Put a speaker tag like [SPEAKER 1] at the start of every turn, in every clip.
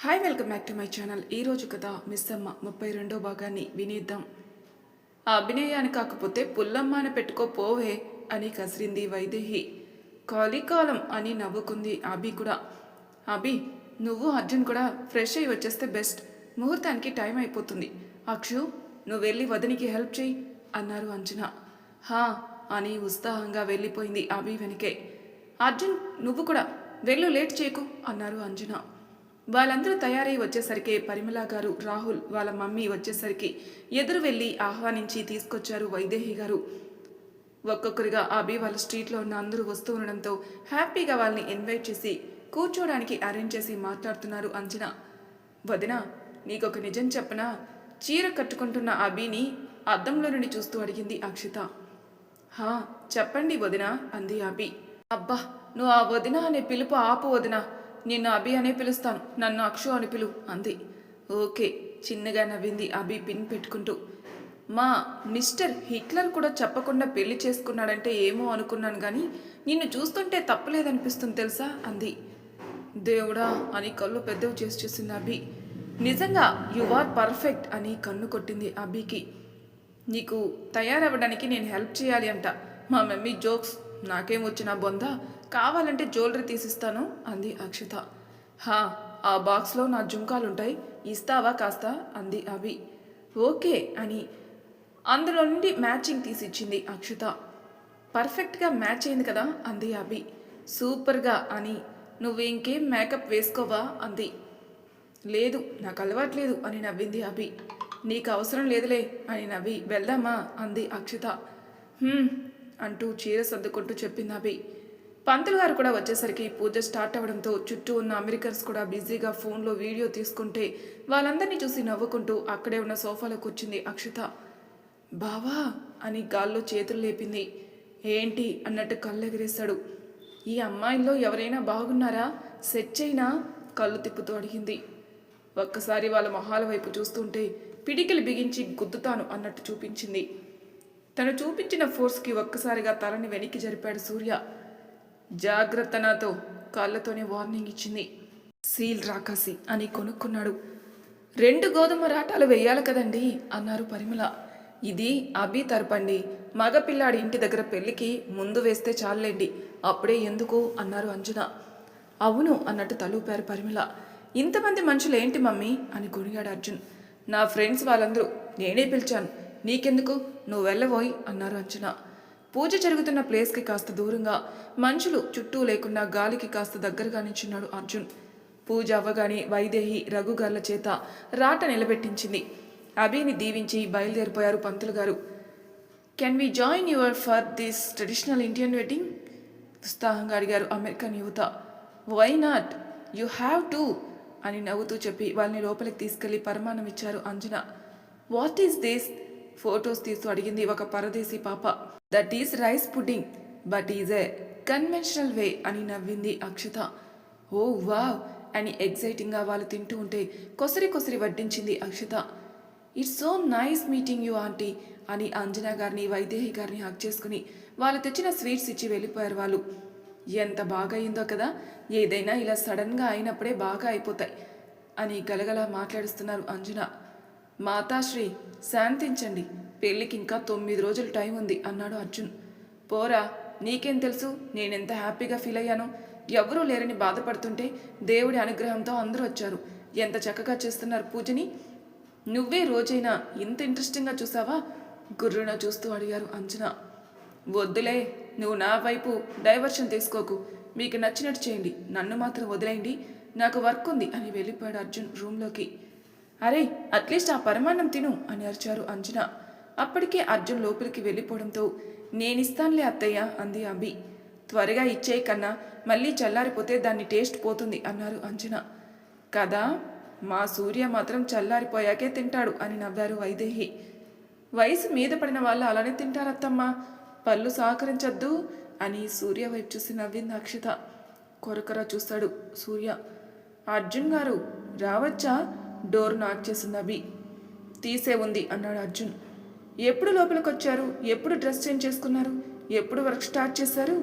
[SPEAKER 1] Hi welcome back to my channel. ఈరోజు కథ miss అమ్మ 32వ భాగాన్ని వినేద్దాం. ఆ అభినయాన్ని కాకపోతే పుల్లమ్మ అని పెట్టుకోపోవే అని కసిరింది వైదేహి. కాలం అని నవ్వుకుంది అభి కూడా. అభి, నువ్వు అర్జున్ కూడా ఫ్రెష్ అయ్యి వచ్చేస్తే బెస్ట్. ముహూర్తానికి టైం అయిపోతుంది. అక్షు, నువ్వు వెళ్ళి వదినికి హెల్ప్ చేయి అన్నారు అంజన. హా అని ఉత్సాహంగా వెళ్ళిపోయింది అభి వెనకే. అర్జున్, నువ్వు కూడా వెళ్ళు, లేట్ చేయకు అన్నారు అంజన. వాళ్ళందరూ తయారై వచ్చేసరికి పరిమళ గారు, రాహుల్ వాళ్ళ మమ్మీ వచ్చేసరికి ఎదురు వెళ్ళి ఆహ్వానించి తీసుకొచ్చారు వైదేహి గారు. ఒక్కొక్కరిగా అభి వాళ్ళ స్ట్రీట్లో ఉన్న అందరూ వస్తూ ఉండడంతో హ్యాపీగా వాళ్ళని ఇన్వైట్ చేసి కూర్చోడానికి అరేంజ్ చేసి మాట్లాడుతున్నారు అంజన. వదిన, నీకొక నిజం చెప్పనా? చీర కట్టుకుంటున్న అభిని అద్దంలో నుండి చూస్తూ అడిగింది అక్షిత. హా, చెప్పండి వదిన అంది అభి. అబ్బా, నువ్వు ఆ వదిన అనే పిలుపు ఆపు వదిన. నిన్ను అభి అనే పిలుస్తాను, నన్ను అక్షు అని పిలు అంది. ఓకే, చిన్నగా నవ్వింది అభి పిన్ పెట్టుకుంటూ. మా మిస్టర్ హిట్లర్ కూడా చెప్పకుండా పెళ్లి చేసుకున్నాడంటే ఏమో అనుకున్నాను, కానీ నిన్ను చూస్తుంటే తప్పలేదనిపిస్తుంది తెలుసా అంది. దేవుడా అని కళ్ళు పెద్దవి చేసి చూసింది అభి. నిజంగా యు ఆర్ పర్ఫెక్ట్ అని కన్ను కొట్టింది అభికి. నీకు తయారవ్వడానికి నేను హెల్ప్ చేయాలి అంట. మా మమ్మీ జోక్స్, నాకేం వచ్చిన బొంద, కావాలంటే జ్యువెలరీ తీసిస్తాను అంది అక్షిత. హా, ఆ బాక్స్లో నా జుంకాలుంటాయి, ఇస్తావా కాస్త అంది అభి. ఓకే అని అందులో నుండి మ్యాచింగ్ తీసిచ్చింది అక్షిత. పర్ఫెక్ట్గా మ్యాచ్ అయింది కదా అంది అభి. సూపర్గా అని. నువ్వు ఇంకేం మేకప్ వేసుకోవా అంది. లేదు, నాకు అలవాట్లేదు అని నవ్వింది అభి. నీకు అవసరం లేదులే అని నవ్వి వెళ్దామా అంది అక్షిత. అంటూ చీర సర్దుకుంటూ చెప్పింది అభి. పంతులు గారు కూడా వచ్చేసరికి పూజ స్టార్ట్ అవ్వడంతో చుట్టూ ఉన్న అమెరికన్స్ కూడా బిజీగా ఫోన్లో వీడియో తీసుకుంటే వాళ్ళందరినీ చూసి నవ్వుకుంటూ అక్కడే ఉన్న సోఫాలో కూర్చుంది అక్షిత. బావా అని గాల్లో చేతులు లేపింది. ఏంటి అన్నట్టు కళ్ళెగిరేశాడు. ఈ అమ్మాయిల్లో ఎవరైనా బాగున్నారా, సెట్ అయినా కళ్ళు తిప్పుతూ అడిగింది. ఒక్కసారి వాళ్ళ మొహాల వైపు చూస్తుంటే పిడికిలు బిగించి గుద్దుతాను అన్నట్టు చూపించింది. తను చూపించిన ఫోర్స్కి ఒక్కసారిగా తలని వెనక్కి జరిపాడు సూర్య. జాగ్రత్త, నాతో కాళ్ళతోనే వార్నింగ్ ఇచ్చింది. సీల్ రాకాసి అని కొనుక్కున్నాడు. 2 గోధుమ రాటాలు వెయ్యాలి కదండి అన్నారు పరిమళ. ఇది అభి తరపండి, మగపిల్లాడి ఇంటి దగ్గర పెళ్లికి ముందు వేస్తే చాలండి, అప్పుడే ఎందుకు అన్నారు అంజన. అవును అన్నట్టు తలూపారు పరిమళ. ఇంతమంది మనుషులు ఏంటి మమ్మీ అని కొనిగాడు అర్జున్. నా ఫ్రెండ్స్ వాళ్ళందరూ, నేనే పిలిచాను, నీకెందుకు, నువ్వు వెళ్ళబోయి అన్నారు అంజన. పూజ జరుగుతున్న ప్లేస్కి కాస్త దూరంగా, మనుషులు చుట్టూ లేకుండా గాలికి కాస్త దగ్గరగా నించున్నాడు అర్జున్. పూజ అవ్వగానే వైదేహి రఘుగార్ల చేత రాట నిలబెట్టించింది. అభిని దీవించి బయలుదేరిపోయారు పంతులు గారు. Can we join your for this traditional Indian wedding ఉత్సాహంగా అడిగారు అమెరికన్ యువత. Why not, you have to అని నవ్వుతూ చెప్పి వాళ్ళని లోపలికి తీసుకెళ్లి పరమాణం ఇచ్చారు Anjana. What is this photos తీస్తూ అడిగింది ఒక పరదేశీ పాప. That is rice pudding, but is a conventional way అని నవ్వింది అక్షిత. ఓ వావ్ అని ఎగ్జైటింగ్గా వాళ్ళు తింటూ ఉంటే కొసరి కొసరి వడ్డించింది Akshita. It's so nice meeting you auntie అని అంజనా గారిని వైదేహి గారిని హక్ చేసుకుని వాళ్ళు తెచ్చిన స్వీట్స్ ఇచ్చి వెళ్ళిపోయారు వాళ్ళు. ఎంత బాగా అయిందో కదా, ఏదైనా ఇలా సడన్గా అయినప్పుడే బాగా అయిపోతాయి అని గలగలా మాట్లాడుస్తున్నారు అంజన. మాతాశ్రీ, శాంతించండి, పెళ్ళికి ఇంకా 9 రోజులు టైం ఉంది అన్నాడు అర్జున్. పోరా, నీకేం తెలుసు నేనెంత హ్యాపీగా ఫీల్ అయ్యానో. ఎవరూ లేరని బాధపడుతుంటే దేవుడి అనుగ్రహంతో అందరూ వచ్చారు. ఎంత చక్కగా చేస్తున్నారు పూజని. నువ్వే రోజైనా ఇంత ఇంట్రెస్టింగ్గా చూసావా గుర్రున చూస్తూ అడిగారు అంజన. వద్దులే, నువ్వు నా వైపు డైవర్షన్ తీసుకోకు, మీకు నచ్చినట్టు చేయండి, నన్ను మాత్రం వదిలేయండి, నాకు వర్క్ ఉంది అని వెళ్ళిపోయాడు అర్జున్ రూమ్లోకి. అరే, అట్లీస్ట్ ఆ పరమాన్నం తిను అని అరిచారు అంజన. అప్పటికే అర్జున్ లోపలికి వెళ్ళిపోవడంతో నేనిస్తానులే అత్తయ్య అంది అభి. త్వరగా ఇచ్చేయి కన్నా, మళ్ళీ చల్లారిపోతే దాన్ని టేస్ట్ పోతుంది అన్నారు అంజన. కదా, మా సూర్య మాత్రం చల్లారిపోయాకే తింటాడు అని నవ్వారు వైదేహి. వయసు మీద పడిన వాళ్ళు అలానే తింటారత్తమ్మా, పళ్ళు సహకరించద్దు అని సూర్య వైపు చూసి నవ్వింది అక్షిత. కొరకొర చూస్తాడు సూర్య. అర్జున్ గారు రావచ్చా, డోర్ నాక్ చేసింది అభి. తీసే ఉంది అన్నాడు అర్జున్. ఎప్పుడు లోపలికి వచ్చారు, ఎప్పుడు డ్రెస్ చేంజ్ చేసుకున్నారు, ఎప్పుడు వర్క్ స్టార్ట్ చేశారు?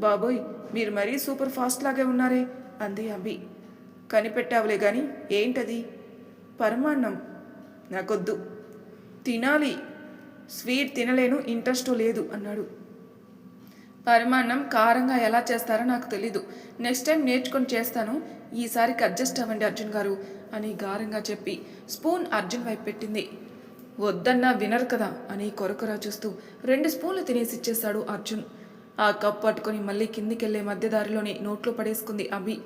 [SPEAKER 1] బాబోయ్, మీరు మరీ సూపర్ ఫాస్ట్ లాగే ఉన్నారే అంది అభి. కనిపెట్టావులే గాని ఏంటది? పరమాన్నం. నాకొద్దు. తినాలి. స్వీట్ తినలేను, ఇంట్రెస్టో లేదు అన్నాడు. పరమాన్నం కారంగా ఎలా చేస్తారో నాకు తెలీదు. నెక్స్ట్ టైం నేర్చుకొని చేస్తాను. ఈసారికి అడ్జస్ట్ అవ్వండి అర్జున్ గారు అని గారంగా చెప్పి స్పూన్ అర్జున్ వైపు పెట్టింది. వద్దన్నా వినరు కదా అని కొరకొరా చూస్తూ 2 స్పూన్లు తినేసి ఇచ్చేశాడు అర్జున్. ఆ కప్ పట్టుకొని మళ్ళీ కిందికెళ్లే మధ్యదారిలోనే నోట్లో పడేసుకుంది అభి.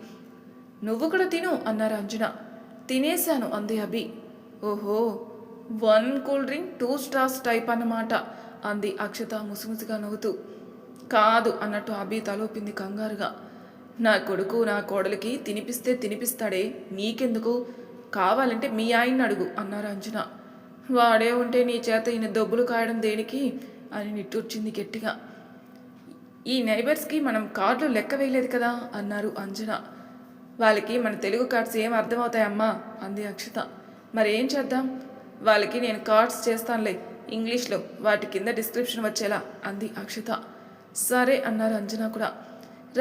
[SPEAKER 1] నువ్వు కూడా తిను అన్నారు అంజన. తినేశాను అంది అభి. ఓహో, 1 కూల్ డ్రింక్ 2 స్టార్స్ టైప్ అన్నమాట అంది అక్షత ముసిముసిగా నవ్వుతూ. కాదు అన్నట్టు అభి తలోపింది కంగారుగా. నా కొడుకు నా కోడలికి తినిపిస్తే తినిపిస్తాడే, నీకెందుకు? కావాలంటే మీ ఆయన్ని అడుగు అన్నారు అంజన. వాడే ఉంటే నీ చేత ఈయన దొబ్బులు కాయడం దేనికి అని నిట్టూర్చింది గట్టిగా. ఈ నైబర్స్కి మనం కార్డులు లెక్క వేయలేదు కదా అన్నారు అంజన. వాళ్ళకి మన తెలుగు కార్డ్స్ ఏం అర్థమవుతాయమ్మా అంది అక్షత. మరేం చేద్దాం? వాళ్ళకి నేను కార్డ్స్ చేస్తానులే ఇంగ్లీష్లో, వాటి కింద డిస్క్రిప్షన్ వచ్చేలా అంది అక్షత. సరే అన్నారు అంజన కూడా.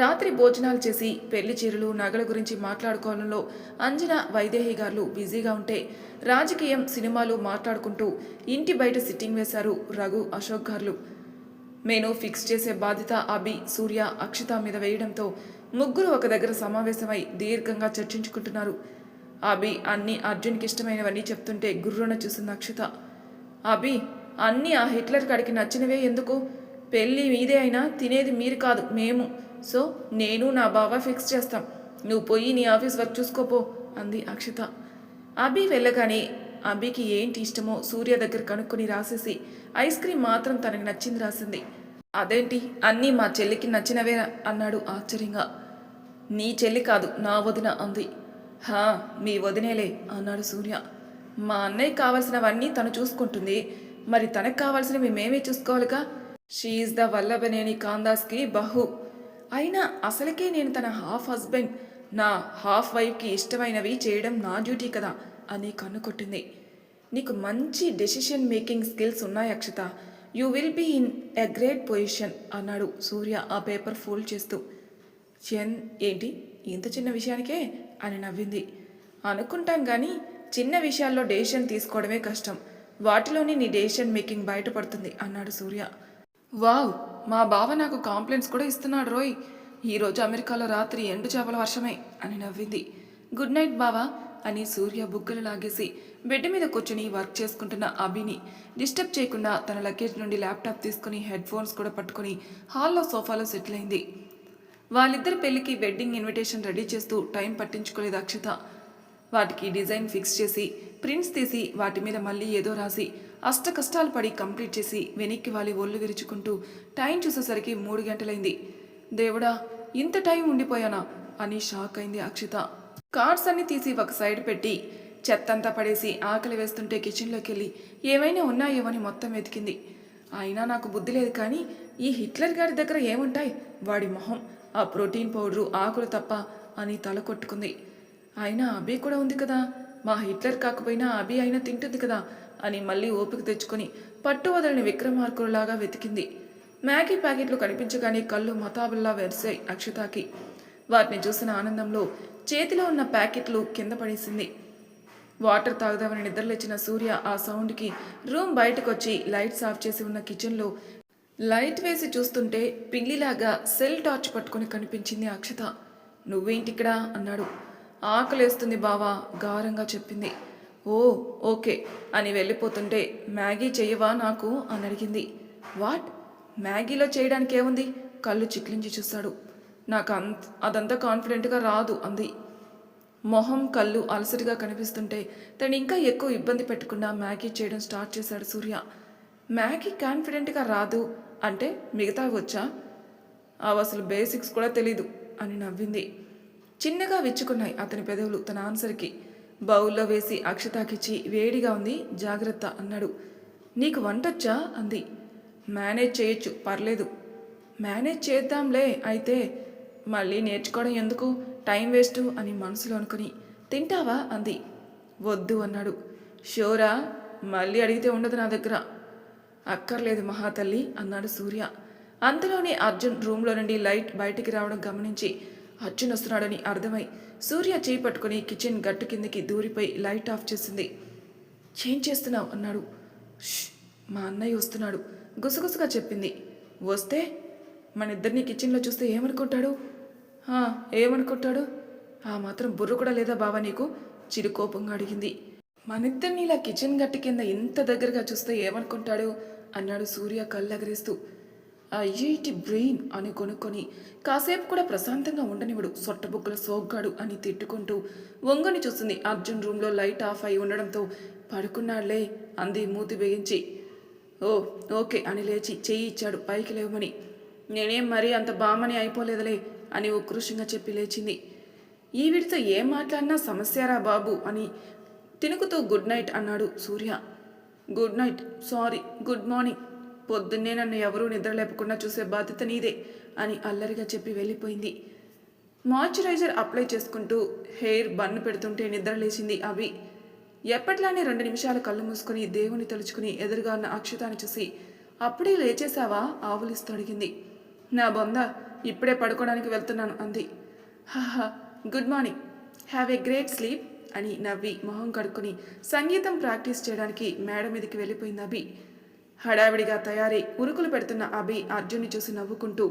[SPEAKER 1] రాత్రి భోజనాలు చేసి పెళ్లి చీరలు నగల గురించి మాట్లాడుకోవడంలో అంజన వైదేహి గారు బిజీగా ఉంటే రాజకీయం సినిమాలు మాట్లాడుకుంటూ ఇంటి బయట సిట్టింగ్ వేశారు రఘు అశోక్ గారు. మెనూ ఫిక్స్ చేసే బాధ్యత అభి సూర్య అక్షత మీద వేయడంతో ముగ్గురు ఒక దగ్గర సమావేశమై దీర్ఘంగా చర్చించుకుంటున్నారు. అభి అన్నీ అర్జున్కి ఇష్టమైనవన్నీ చెప్తుంటే గుర్రున చూసింది అక్షత. అభి, అన్నీ ఆ హిట్లర్ కాడికి నచ్చినవే ఎందుకు? పెళ్ళి మీదే అయినా తినేది మీరు కాదు మేము. సో నేను నా బావ ఫిక్స్ చేస్తాం. నువ్వు పోయి నీ ఆఫీస్ వర్క్ చూసుకోపో అంది అక్షత. అభి వెళ్ళగానే అభికి ఏంటి ఇష్టమో సూర్య దగ్గర కనుక్కొని రాసేసి ఐస్ క్రీమ్ మాత్రం తనకి నచ్చింది రాసింది. అదేంటి అన్నీ మా చెల్లికి నచ్చినవే అన్నాడు ఆశ్చర్యంగా. నీ చెల్లి కాదు, నా వదిన అంది. హా, మీ వదినేలే అన్నాడు సూర్య. మా అన్నయ్య కావాల్సినవన్నీ తను చూసుకుంటుంది, మరి తనకు కావాల్సినవి మేమే చూసుకోవాలిగా. షీఈస్ ద వల్లభనేని కాందాస్కి బహు. అయినా అసలుకే నేను తన హాఫ్ హస్బెండ్, నా హాఫ్ వైఫ్కి ఇష్టమైనవి చేయడం నా డ్యూటీ కదా అని కన్ను కొట్టింది. నీకు మంచి డెసిషన్ మేకింగ్ స్కిల్స్ ఉన్నాయి Akshata. You will be in a great position అన్నాడు సూర్య ఆ పేపర్ ఫోల్డ్ చేస్తూ. ఏంటి ఇంత చిన్న విషయానికే అని నవ్వింది. అనుకుంటాం కానీ చిన్న విషయాల్లో డెసిషన్ తీసుకోవడమే కష్టం, వాటిలోనే నీ డెసిషన్ మేకింగ్ బయటపడుతుంది అన్నాడు సూర్య. వావ్, మా బావ నాకు కాంప్లైంట్స్ కూడా ఇస్తున్నాడు రోయ్. ఈరోజు అమెరికాలో రాత్రి ఎండు చేపల వర్షమే అని నవ్వింది. గుడ్ నైట్ బావా అని సూర్య బుగ్గలు లాగేసి బెడ్ మీద కూర్చుని వర్క్ చేసుకుంటున్న అభిని డిస్టర్బ్ చేయకుండా తన లగేజ్ నుండి ల్యాప్టాప్ తీసుకుని హెడ్ ఫోన్స్ కూడా పట్టుకుని హాల్లో సోఫాలో సెటిల్ అయింది. వాళ్ళిద్దరి పెళ్లికి వెడ్డింగ్ ఇన్విటేషన్ రెడీ చేస్తూ టైం పట్టించుకోలేదు అక్షత. వాటికి డిజైన్ ఫిక్స్ చేసి ప్రింట్స్ తీసి వాటి మీద మళ్ళీ ఏదో రాసి అష్ట కష్టాలు పడి కంప్లీట్ చేసి వెనక్కి వాలి ఒళ్ళు విరుచుకుంటూ టైం చూసేసరికి 3 గంటలైంది. దేవుడా, ఇంత టైం ఉండిపోయానా అని షాక్ అయింది అక్షత. కార్డ్స్ అన్ని తీసి ఒక సైడ్ పెట్టి చెత్తంతా పడేసి ఆకలి వేస్తుంటే కిచెన్లోకి వెళ్ళి ఏమైనా ఉన్నాయేమని మొత్తం వెతికింది. అయినా నాకు బుద్ధి లేదు కానీ ఈ హిట్లర్ గారి దగ్గర ఏముంటాయి, వాడి మొహం, ఆ ప్రోటీన్ పౌడరు ఆకులు తప్ప అని తల కొట్టుకుంది. అయినా అభి కూడా ఉంది కదా, మా హిట్లర్ కాకపోయినా అభి అయినా తింటుంది కదా అని మళ్ళీ ఓపిక తెచ్చుకొని పట్టు వదలని విక్రమార్కులాగా వెతికింది. మ్యాగీ ప్యాకెట్లు కనిపించగానే కళ్ళు మతాబుల్లా వెరిసాయి అక్షతకి. వాటిని చూసిన ఆనందంలో చేతిలో ఉన్న ప్యాకెట్లు కింద పడేసింది. వాటర్ తాగుదామని నిద్రలేచిన సూర్య ఆ సౌండ్కి రూమ్ బయటకొచ్చి లైట్స్ ఆఫ్ చేసి ఉన్న కిచెన్లో లైట్ వేసి చూస్తుంటే పిల్లిలాగా సెల్ టార్చ్ పట్టుకొని కనిపించింది అక్షత. నువ్వేంటిక్కడా అన్నాడు. ఆకలేస్తుంది బావా గారంగా చెప్పింది. ఓ ఓకే అని వెళ్ళిపోతుంటే మ్యాగీ చెయ్యవా నాకు అని అడిగింది. వాట్? మ్యాగీలో చేయడానికి ఏముంది? కళ్ళు చిక్లించి చూశాడు. నాకు అదంతా కాన్ఫిడెంట్గా రాదు అంది. మొహం కళ్ళు అలసటిగా కనిపిస్తుంటే తను ఇంకా ఎక్కువ ఇబ్బంది పెట్టకుండా మ్యాగీ చేయడం స్టార్ట్ చేశాడు సూర్య. మ్యాగీ కాన్ఫిడెంట్గా రాదు అంటే మిగతా వచ్చా? అవి అసలు బేసిక్స్ కూడా తెలీదు అని నవ్వింది. చిన్నగా విచ్చుకున్నాయి అతని పెదవులు తన ఆన్సర్కి. బౌల్లో వేసి అక్షతాకిచ్చి వేడిగా ఉంది, జాగ్రత్త అన్నాడు. నీకు వంటొచ్చా అంది. మేనేజ్ చేయొచ్చు, పర్లేదు. మేనేజ్ చేద్దాంలే అయితే, మళ్ళీ నేర్చుకోవడం ఎందుకు, టైం వేస్టు అని మనసులో అనుకుని. తింటావా అంది. వద్దు అన్నాడు. షోరా? మళ్ళీ అడిగితే ఉండదు నా దగ్గర. అక్కర్లేదు మహాతల్లి అన్నాడు సూర్య. అంతలోనే అర్జున్ రూమ్లో నుండి లైట్ బయటికి రావడం గమనించి అర్జున్ వస్తున్నాడని అర్థమై సూర్య చేయి పట్టుకుని కిచెన్ గట్టు కిందకి దూరిపోయి లైట్ ఆఫ్ చేసింది. ఏం చేస్తున్నావు అన్నాడు. ష్, మా అన్నయ్య వస్తున్నాడు గుసగుసగా చెప్పింది. వస్తే మన ఇద్దరిని కిచెన్లో చూస్తే ఏమనుకుంటాడు? ఏమనుకుంటాడు? ఆ మాత్రం బుర్ర కూడా లేదా బావా నీకు? చిరు కోపంగా అడిగింది. మనిద్దరిని ఇలా కిచెన్ గట్టు కింద ఇంత దగ్గరగా చూస్తే ఏమనుకుంటాడు అన్నాడు సూర్య కళ్ళెగరేస్తూ. అయ్యేటి బ్రెయిన్ అని కొనుక్కొని కాసేపు కూడా ప్రశాంతంగా ఉండనివ్వడు, సొట్టబుక్కుల సోగ్గాడు అని తిట్టుకుంటూ వంగని చూస్తుంది. అర్జున్ రూమ్లో లైట్ ఆఫ్ అయి ఉండడంతో పడుకున్నాళ్లే అంది మూతి బిగించి. ఓ ఓకే అని లేచి చెయ్యి ఇచ్చాడు పైకి లేవమని. నేనేం మరీ అంత బామని అయిపోలేదులే అని ఉక్రోషంగా చెప్పి లేచింది. ఈ వీడితో ఏం మాట్లాడినా సమస్యరా బాబు అని తినుకుతూ గుడ్ నైట్ అన్నాడు Surya. Good night, sorry, good morning. పొద్దున్నే నన్ను ఎవరూ నిద్ర లేపకుండా చూసే బాధ్యత నీదే అని అల్లరిగా చెప్పి వెళ్ళిపోయింది. మాయిశ్చరైజర్ అప్లై చేసుకుంటూ హెయిర్ బన్ను పెడుతుంటే నిద్ర లేచింది అభి. ఎప్పట్లానే 2 నిమిషాలు కళ్ళు మూసుకుని దేవుని తలుచుకుని ఎదురుగా ఉన్న అక్షతాన్ని చూసి అప్పుడే లేచేశావా ఆవులిస్తూ అడిగింది. నా బొంద, ఇప్పుడే పడుకోవడానికి వెళ్తున్నాను అంది. హాహా, good morning, have a great sleep అని నవ్వి మొహం కడుక్కుని సంగీతం ప్రాక్టీస్ చేయడానికి మేడ మీదకి వెళ్ళిపోయింది అభి. హడావిడిగా తయారై ఉరుకులు పెడుతున్న అభి అర్జున్ని చూసి నవ్వుకుంటూ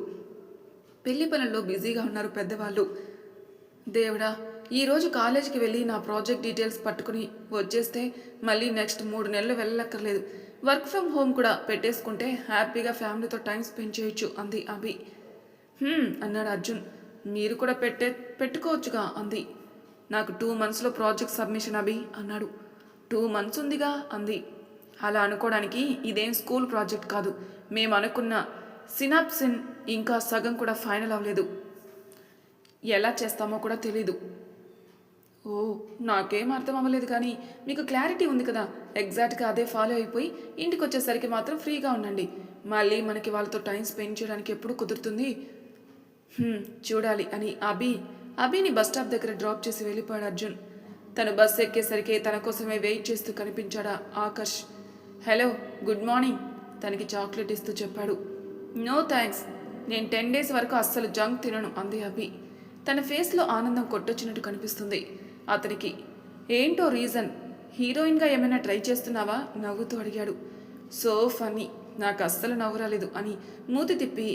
[SPEAKER 1] పెళ్లి పనుల్లో బిజీగా ఉన్నారు పెద్దవాళ్ళు. దేవుడా, ఈరోజు కాలేజీకి వెళ్ళి నా ప్రాజెక్ట్ డీటెయిల్స్ పట్టుకుని వచ్చేస్తే మళ్ళీ నెక్స్ట్ 3 నెలలు వెళ్ళక్కర్లేదు. వర్క్ ఫ్రమ్ హోమ్ కూడా పెట్టేసుకుంటే హ్యాపీగా ఫ్యామిలీతో టైం స్పెండ్ చేయొచ్చు అంది అభి. అన్నాడు అర్జున్. మీరు కూడా పెట్టుకోవచ్చుగా అంది. నాకు 2 monthsలో ప్రాజెక్ట్ సబ్మిషన్ అభి అన్నాడు. 2 months ఉందిగా అంది. అలా అనుకోవడానికి ఇదేం స్కూల్ ప్రాజెక్ట్ కాదు. మేము అనుకున్న సినాప్సిన్ ఇంకా సగం కూడా ఫైనల్ అవ్వలేదు. ఎలా చేస్తామో కూడా తెలీదు. ఓ, నాకేం అర్థం అవ్వలేదు, కానీ మీకు క్లారిటీ ఉంది కదా. ఎగ్జాక్ట్గా అదే ఫాలో అయిపోయి ఇంటికి వచ్చేసరికి మాత్రం ఫ్రీగా ఉండండి. మళ్ళీ మనకి వాళ్ళతో టైం స్పెండ్ చేయడానికి ఎప్పుడు కుదురుతుంది? చూడాలి అని అభిని బస్ స్టాప్ దగ్గర డ్రాప్ చేసి వెళ్ళిపోయాడు అర్జున్. తను బస్ ఎక్కేసరికి తన కోసమే వెయిట్ చేస్తూ కనిపించాడా ఆకర్ష్. హలో, గుడ్ మార్నింగ్ తనకి చాక్లెట్ ఇస్తూ చెప్పాడు. నో థ్యాంక్స్, నేను 10 days వరకు అస్సలు జంక్ తినను అంది అభి. తన ఫేస్లో ఆనందం కొట్టొచ్చినట్టు కనిపిస్తుంది అతనికి. ఏంటో రీజన్? హీరోయిన్గా ఏమైనా ట్రై చేస్తున్నావా నవ్వుతూ అడిగాడు. సో ఫన్నీ, నాకు అస్సలు నవ్వు రాలేదు అని మూతి తిప్పి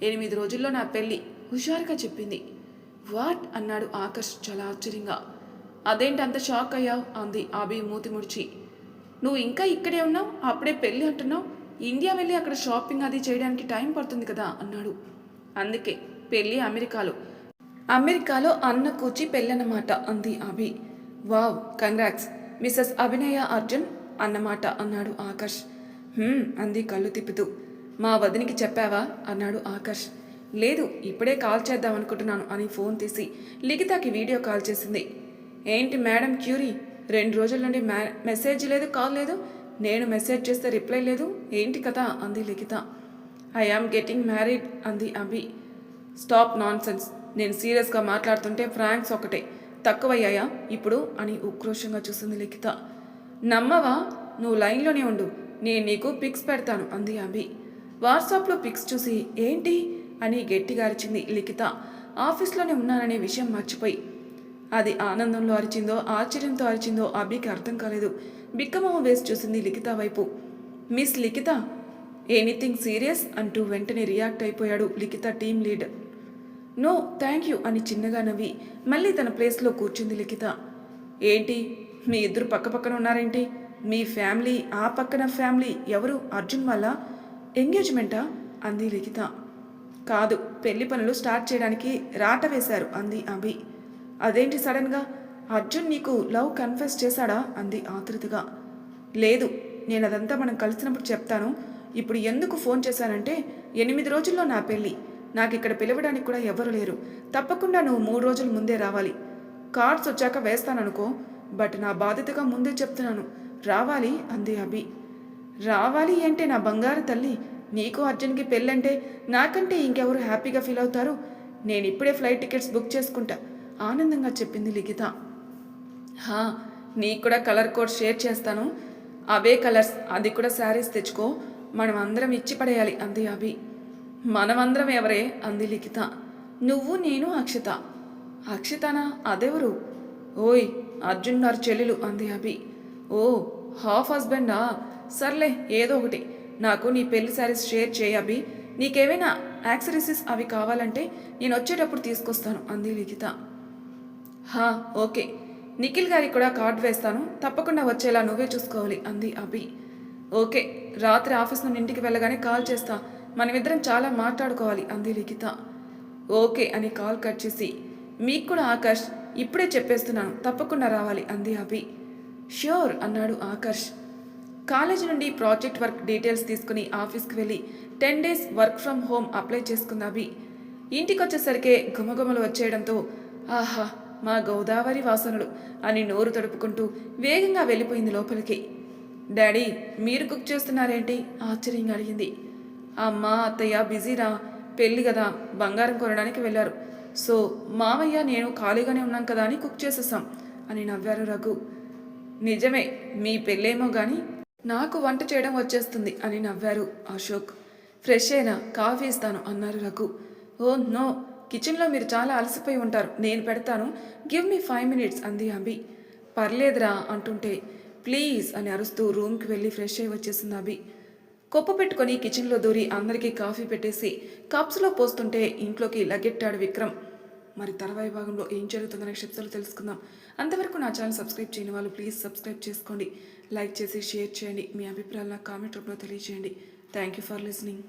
[SPEAKER 1] 8 రోజుల్లో నా పెళ్ళి హుషారుగా చెప్పింది. వాట్ అన్నాడు ఆకర్ష్ చాలా ఆశ్చర్యంగా. అదేంటి అంత షాక్ అయ్యావు అంది అభి మూతి ముడిచి. నువ్వు ఇంకా ఇక్కడే ఉన్నావు, అప్పుడే పెళ్ళి అంటున్నావు. ఇండియా వెళ్ళి అక్కడ షాపింగ్ అది చేయడానికి టైం పడుతుంది కదా అన్నాడు. అందుకే పెళ్ళి అమెరికాలో అన్న కూచి పెళ్ళన్నమాట అంది అభి. వావ్, కంగ్రాట్స్ మిస్సెస్ అభినయ అర్జున్ అన్నమాట అన్నాడు ఆకర్ష్. అంది కళ్ళు తిప్పుతూ. మా వదినికి చెప్పావా అన్నాడు ఆకర్ష్. లేదు, ఇప్పుడే కాల్ చేద్దాం అనుకుంటున్నాను అని ఫోన్ తీసి లిఖితకి వీడియో కాల్ చేసింది. ఏంటి మేడం క్యూరీ, 2 రోజుల నుండి మెసేజ్ లేదు, కాల్ లేదు. నేను మెసేజ్ చేస్తే రిప్లై లేదు, ఏంటి కదా అంది లిఖిత. ఐ యామ్ గెటింగ్ మ్యారీడ్ అంది అభి. స్టాప్ నాన్ సెన్స్, నేను సీరియస్గా మాట్లాడుతుంటే ఫ్రాంక్స్ ఒకటే తక్కువయ్యాయా ఇప్పుడు అని ఉక్రోషంగా చూసింది లిఖిత. నమ్మవా? నువ్వు లైన్లోనే ఉండు, నేను నీకు పిక్స్ పెడతాను అంది అభి. వాట్సాప్లో పిక్స్ చూసి ఏంటి అని గట్టిగా అరిచింది లిఖిత. ఆఫీస్లోనే ఉన్నాననే విషయం మర్చిపోయి. అది ఆనందంలో అరిచిందో ఆశ్చర్యంతో అరిచిందో అభికి అర్థం కాలేదు. బిక్కమొహం వేసి చూసింది లిఖిత వైపు. మిస్ లిఖిత, ఎనీథింగ్ సీరియస్ అంటూ వెంటనే రియాక్ట్ అయిపోయాడు Likhita team leader. No thank you అని చిన్నగా నవ్వి మళ్ళీ తన ప్లేస్లో కూర్చుంది లిఖిత. ఏంటి మీ ఇద్దరు పక్కపక్కన ఉన్నారేంటి? మీ ఫ్యామిలీ ఆ పక్కన ఫ్యామిలీ ఎవరు? అర్జున్ వాళ్ళ ఎంగేజ్మెంటా అంది లిఖిత. కాదు, పెళ్లి పనులు స్టార్ట్ చేయడానికి రాట వేశారు అంది అభి. అదేంటి సడన్గా? అర్జున్ నీకు లవ్ కన్ఫెస్ చేశాడా అంది ఆతృతగా. లేదు, నేను అదంతా మనం కలిసినప్పుడు చెప్తాను. ఇప్పుడు ఎందుకు ఫోన్ చేశానంటే 8 రోజుల్లో నా పెళ్ళి. నాకు ఇక్కడ పిలవడానికి కూడా ఎవరు లేరు. తప్పకుండా నువ్వు 3 రోజుల ముందే రావాలి. కార్డ్స్ వచ్చాక వేస్తాననుకో, బట్ నా బాధ్యతగా ముందే చెప్తున్నాను, రావాలి అంది అభి. రావాలి అంటే నా బంగారు తల్లి, నీకు అర్జున్కి పెళ్ళంటే నాకంటే ఇంకెవరు హ్యాపీగా ఫీల్ అవుతారు? నేను ఇప్పుడే ఫ్లైట్ టికెట్స్ బుక్ చేసుకుంటా ఆనందంగా చెప్పింది లిఖిత. నీకు కూడా కలర్ కోడ్ షేర్ చేస్తాను, అవే కలర్స్, అది కూడా శారీస్ తెచ్చుకో, మనం అందరం ఇచ్చి పడేయాలి అంది అభి. మనమందరం ఎవరే అంది లిఖిత. నువ్వు, నేను, అక్షత అక్షితానా అదెవరు? ఓయ్ అర్జున్ గారి చెల్లెలు అంది అభి. ఓ హాఫ్ హస్బెండా? సర్లే ఏదో ఒకటి. నాకు నీ పెళ్లి శారీస్ షేర్ చేయి అభి. నీకేమైనా యాక్సెసరీస్ అవి కావాలంటే నేను వచ్చేటప్పుడు తీసుకొస్తాను అంది లిఖిత. హా ఓకే. నిఖిల్ గారికి కూడా కార్డ్ వేస్తాను, తప్పకుండా వచ్చేలా నువ్వే చూసుకోవాలి అంది అభి. ఓకే, రాత్రి ఆఫీస్ నుండి ఇంటికి వెళ్ళగానే కాల్ చేస్తా, మనమిద్దరం చాలా మాట్లాడుకోవాలి అంది లిఖిత. ఓకే అని కాల్ కట్ చేసి, మీకు కూడా ఆకర్ష్, ఇప్పుడే చెప్పేస్తున్నాను తప్పకుండా రావాలి అంది అభి. ష్యూర్ అన్నాడు ఆకర్ష్. కాలేజీ నుండి ప్రాజెక్ట్ వర్క్ డీటెయిల్స్ తీసుకుని ఆఫీస్కి వెళ్ళి 10 days work from home apply చేసుకుంది అభి. ఇంటికొచ్చేసరికే గుమగుమలు వచ్చేయడంతో ఆహా మా గోదావరి వాసనలు అని నోరు తడుపుకుంటూ వేగంగా వెళ్ళిపోయింది లోపలికి. డాడీ మీరు కుక్ చేస్తున్నారేంటి ఆశ్చర్యంగా అడిగింది. అమ్మా అత్తయ్య బిజీరా, పెళ్ళి కదా, బంగారం కొనడానికి వెళ్ళారు. సో మావయ్య నేను ఖాళీగానే ఉన్నాం కదా అని కుక్ చేసేసాం అని నవ్వారు రఘు. నిజమే, మీ పెళ్ళేమో కానీ నాకు వంట చేయడం వచ్చేస్తుంది అని నవ్వారు అశోక్. ఫ్రెష్ అయినా కాఫీ ఇస్తాను అన్నారు రఘు. ఓ నో, కిచెన్లో మీరు చాలా అలసిపోయి ఉంటారు, నేను పెడతాను, గివ్ మీ 5 minutes అంది అభి. పర్లేదురా అంటుంటే ప్లీజ్ అని అరుస్తూ రూమ్కి వెళ్ళి ఫ్రెష్ అయి వచ్చేసింది అభి. కొప్పు పెట్టుకొని కిచెన్లో దూరి అందరికీ కాఫీ పెట్టేసి కప్స్లో పోస్తుంటే ఇంట్లోకి లగెట్టాడు విక్రమ్. మరి తర్వాయి భాగంలో ఏం జరుగుతుందో నెక్స్ట్ ఎపిసోడ్లో తెలుసుకుందాం. అంతవరకు నా ఛానల్ సబ్స్క్రైబ్ చేయని వాళ్ళు ప్లీజ్ సబ్స్క్రైబ్ చేసుకోండి, లైక్ చేసి షేర్ చేయండి, మీ అభిప్రాయాలు నాకు కామెంట్ రూపంలో తెలియజేయండి. Thank you for listening.